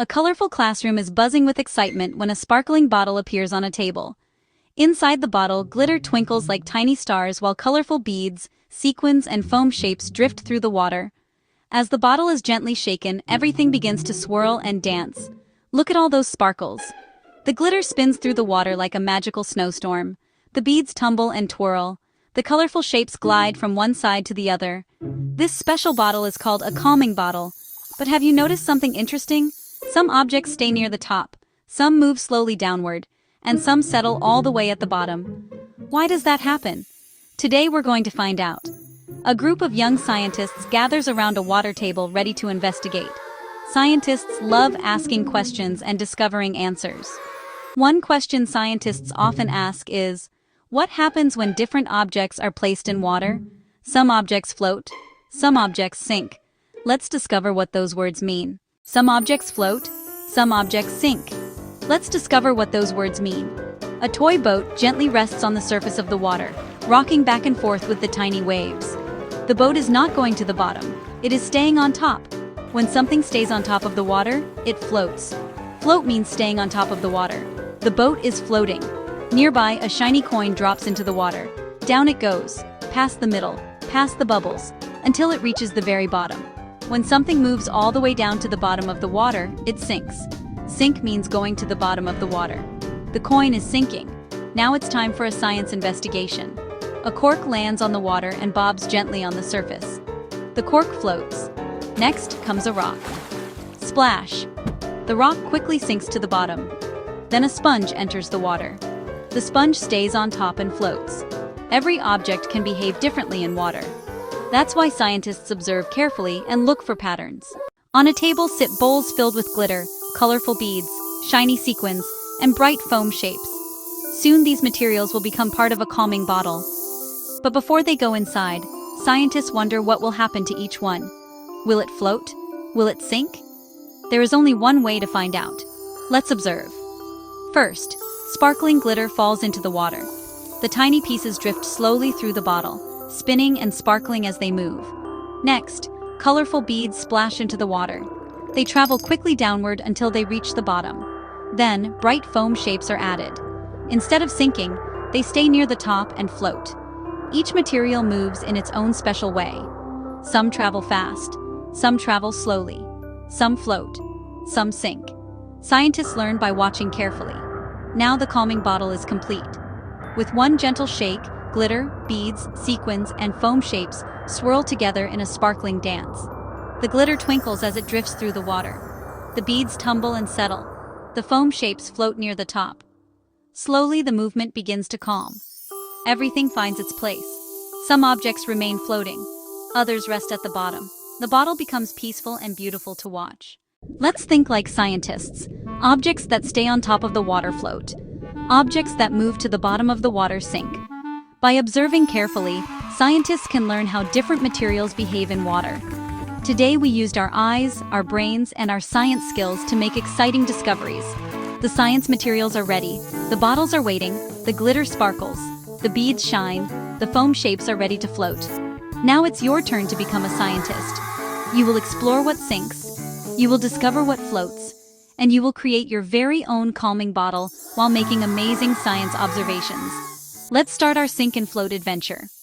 A colorful classroom is buzzing with excitement when a sparkling bottle appears on a table. Inside the bottle, glitter twinkles like tiny stars while colorful beads, sequins, and foam shapes drift through the water. As the bottle is gently shaken, everything begins to swirl and dance. Look at all those sparkles. The glitter spins through the water like a magical snowstorm. The beads tumble and twirl. The colorful shapes glide from one side to the other. This special bottle is called a calming bottle. But have you noticed something interesting? Some objects stay near the top, some move slowly downward, and some settle all the way at the bottom. Why does that happen? Today we're going to find out. A group of young scientists gathers around a water table ready to investigate. Scientists love asking questions and discovering answers. One question scientists often ask is, what happens when different objects are placed in water? Some objects float, some objects sink. Let's discover what those words mean. Some objects float, some objects sink. Let's discover what those words mean. A toy boat gently rests on the surface of the water, rocking back and forth with the tiny waves. The boat is not going to the bottom, it is staying on top. When something stays on top of the water, it floats. Float means staying on top of the water. The boat is floating. Nearby, a shiny coin drops into the water. Down it goes, past the middle, past the bubbles, until it reaches the very bottom. When something moves all the way down to the bottom of the water, it sinks. Sink means going to the bottom of the water. The coin is sinking. Now it's time for a science investigation. A cork lands on the water and bobs gently on the surface. The cork floats. Next comes a rock. Splash! The rock quickly sinks to the bottom. Then a sponge enters the water. The sponge stays on top and floats. Every object can behave differently in water. That's why scientists observe carefully and look for patterns. On a table sit bowls filled with glitter, colorful beads, shiny sequins, and bright foam shapes. Soon these materials will become part of a calming bottle. But before they go inside, scientists wonder what will happen to each one. Will it float? Will it sink? There is only one way to find out. Let's observe. First, sparkling glitter falls into the water. The tiny pieces drift slowly through the bottle, spinning and sparkling as they move. Next, colorful beads splash into the water. They travel quickly downward until they reach the bottom. Then, bright foam shapes are added. Instead of sinking, they stay near the top and float. Each material moves in its own special way. Some travel fast, some travel slowly, some float, some sink. Scientists learn by watching carefully. Now the calming bottle is complete. With one gentle shake, glitter, beads, sequins, and foam shapes swirl together in a sparkling dance. The glitter twinkles as it drifts through the water. The beads tumble and settle. The foam shapes float near the top. Slowly the movement begins to calm. Everything finds its place. Some objects remain floating. Others rest at the bottom. The bottle becomes peaceful and beautiful to watch. Let's think like scientists. Objects that stay on top of the water float. Objects that move to the bottom of the water sink. By observing carefully, scientists can learn how different materials behave in water. Today we used our eyes, our brains, and our science skills to make exciting discoveries. The science materials are ready, the bottles are waiting, the glitter sparkles, the beads shine, the foam shapes are ready to float. Now it's your turn to become a scientist. You will explore what sinks, you will discover what floats, and you will create your very own calming bottle while making amazing science observations. Let's start our sink and float adventure.